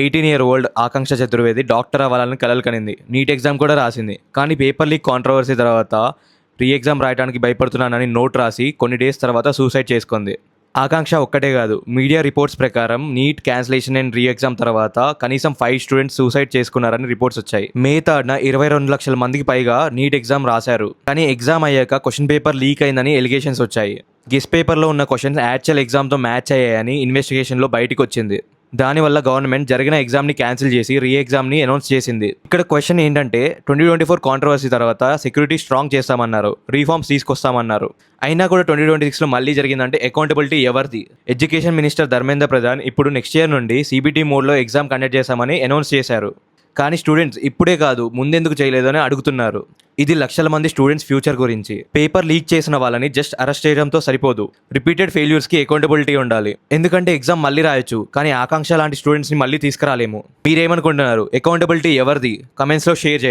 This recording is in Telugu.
18-year-old ఆకాంక్ష చతుర్వేది డాక్టర్ అవ్వాలని కలలు కనింది. నీట్ ఎగ్జామ్ కూడా రాసింది. కానీ పేపర్ లీక్ కాంట్రవర్సీ తర్వాత రీ ఎగ్జామ్ రాయడానికి భయపడుతున్నానని నోట్ రాసి కొన్ని డేస్ తర్వాత సూసైడ్ చేసుకుంది. ఆకాంక్ష ఒక్కటే కాదు, మీడియా రిపోర్ట్స్ ప్రకారం NEET cancellation and re exam తర్వాత కనీసం 5 స్టూడెంట్స్ సూసైడ్ చేసుకున్నారని రిపోర్ట్స్ వచ్చాయి. మే 3న 22 లక్షల మందికి పైగా నీట్ ఎగ్జామ్ రాశారు. కానీ ఎగ్జామ్ అయ్యాక క్వశ్చన్ పేపర్ లీక్ అయిందని ఎలిగేషన్స్ వచ్చాయి. గెస్ట్ పేపర్లో ఉన్న క్వశ్చన్స్ యాక్చువల్ ఎగ్జామ్తో మ్యాచ్ అయ్యాయని ఇన్వెస్టిగేషన్లో బయటకు వచ్చింది. దానివల్ల గవర్నమెంట్ జరిగిన ఎగ్జామ్ని క్యాన్సిల్ చేసి రీ ఎగ్జామ్ని అనౌన్స్ చేసింది. ఇక్కడ క్వశ్చన్ ఏంటంటే 2024 కాంట్రవర్సీ తర్వాత సెక్యూరిటీ స్ట్రాంగ్ చేస్తామన్నారు, రీఫార్మ్స్ తీసుకొస్తామన్నారు. అయినా కూడా 2026లో మళ్ళీ జరిగిందంటే అకౌంటబిలిటీ ఎవరిది? ఎడ్యుకేషన్ మినిస్టర్ ధర్మేంద్ర ప్రధాన్ ఇప్పుడు నెక్స్ట్ ఇయర్ నుండి CBT మోడ్లో ఎగ్జామ్ కండక్ట్ చేస్తామని అనౌన్స్ చేశారు. కానీ స్టూడెంట్స్ ఇప్పుడే కాదు ముందెందుకు చేయలేదని అడుగుతున్నారు. ఇది లక్షల మంది స్టూడెంట్స్ ఫ్యూచర్ గురించి. పేపర్ లీక్ చేసిన వాళ్ళని జస్ట్ అరెస్ట్ చేయడంతో సరిపోదు, రిపీటెడ్ ఫెయిల్యూర్స్కి అకౌంటబిలిటీ ఉండాలి. ఎందుకంటే ఎగ్జామ్ మళ్ళీ రాయొచ్చు, కానీ ఆకాంక్ష లాంటి స్టూడెంట్స్ని మళ్ళీ తీసుకురాలేము. మీరేమనుకుంటున్నారు? అకౌంటబిలిటీ ఎవరిది? కమెంట్స్లో షేర్ చేయండి.